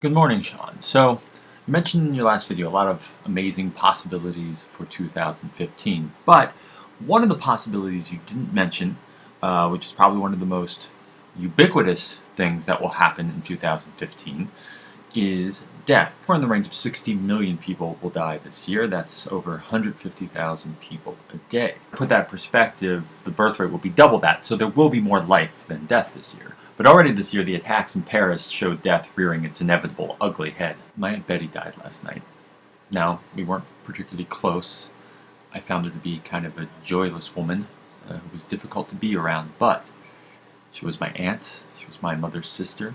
Good morning, Sean. So, you mentioned in your last video a lot of amazing possibilities for 2015, but one of the possibilities you didn't mention, which is probably one of the most ubiquitous things that will happen in 2015, is death. We're in the range of 60 million people will die this year. That's over 150,000 people a day. To put that in perspective, the birth rate will be double that, so there will be more life than death this year. But already this year, the attacks in Paris showed death rearing its inevitable ugly head. My Aunt Betty died last night. Now, we weren't particularly close. I found her to be kind of a joyless woman who was difficult to be around, but she was my aunt, she was my mother's sister,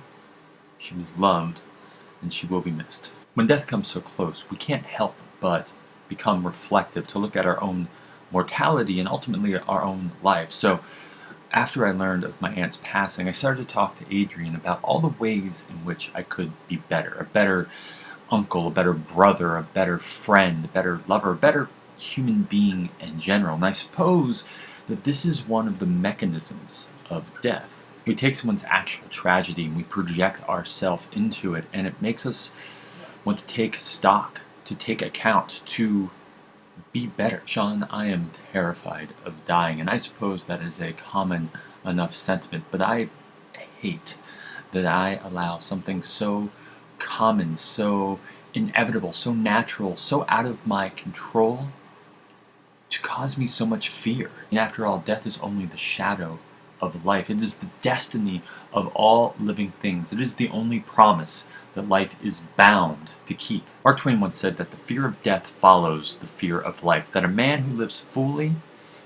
she was loved, and she will be missed. When death comes so close, we can't help but become reflective, to look at our own mortality and ultimately our own life. So, after I learned of my aunt's passing, I started to talk to Adrian about all the ways in which I could be better. A better uncle, a better brother, a better friend, a better lover, a better human being in general. And I suppose that this is one of the mechanisms of death. We take someone's actual tragedy and we project ourselves into it, and it makes us want to take stock, to take account, to be better. Sean, I am terrified of dying, and I suppose that is a common enough sentiment, but I hate that I allow something so common, so inevitable, so natural, so out of my control to cause me so much fear. And after all, death is only the shadow of life. It is the destiny of all living things. It is the only promise that life is bound to keep. Mark Twain once said that the fear of death follows the fear of life, that a man who lives fully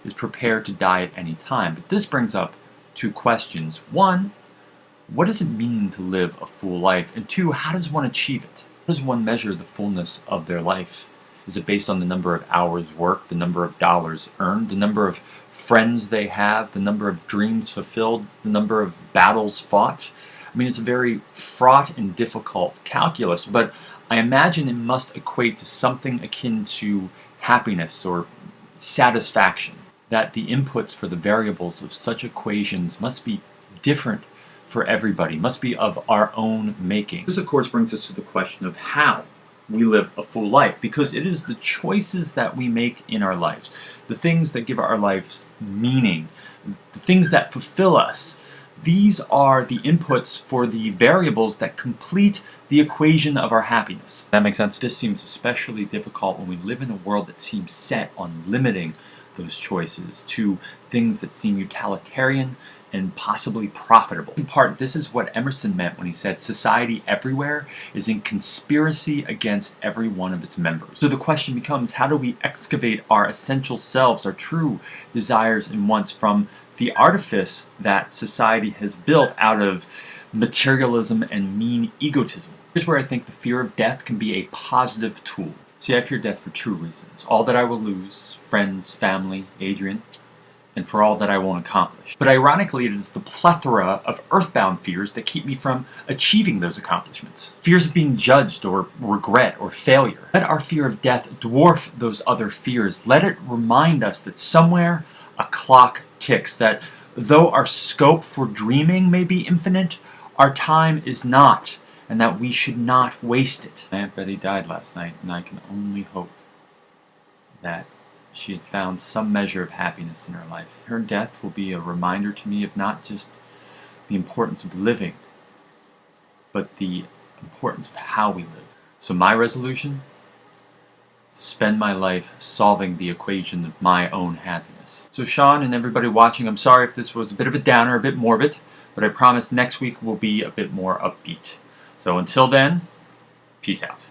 is prepared to die at any time. But this brings up two questions. One, what does it mean to live a full life? And two, how does one achieve it? How does one measure the fullness of their life? Is it based on the number of hours worked, the number of dollars earned, the number of friends they have, the number of dreams fulfilled, the number of battles fought? I mean, it's a very fraught and difficult calculus, but I imagine it must equate to something akin to happiness or satisfaction, that the inputs for the variables of such equations must be different for everybody, must be of our own making. This, of course, brings us to the question of how we live a full life, because it is the choices that we make in our lives, the things that give our lives meaning, the things that fulfill us. These are the inputs for the variables that complete the equation of our happiness. That makes sense? This seems especially difficult when we live in a world that seems set on limiting those choices to things that seem utilitarian and possibly profitable. In part, this is what Emerson meant when he said society everywhere is in conspiracy against every one of its members. So the question becomes, how do we excavate our essential selves, our true desires and wants, from the artifice that society has built out of materialism and mean egotism? Here's where I think the fear of death can be a positive tool. See, I fear death for two reasons. All that I will lose, friends, family, Adrian, and for all that I won't accomplish. But ironically, it is the plethora of earthbound fears that keep me from achieving those accomplishments. Fears of being judged, or regret, or failure. Let our fear of death dwarf those other fears. Let it remind us that somewhere a clock ticks, that though our scope for dreaming may be infinite, our time is not, and that we should not waste it. Aunt Betty died last night, and I can only hope that she had found some measure of happiness in her life. Her death will be a reminder to me of not just the importance of living, but the importance of how we live. So my resolution? To spend my life solving the equation of my own happiness. So Sean and everybody watching, I'm sorry if this was a bit of a downer, a bit morbid, but I promise next week will be a bit more upbeat. So until then, peace out.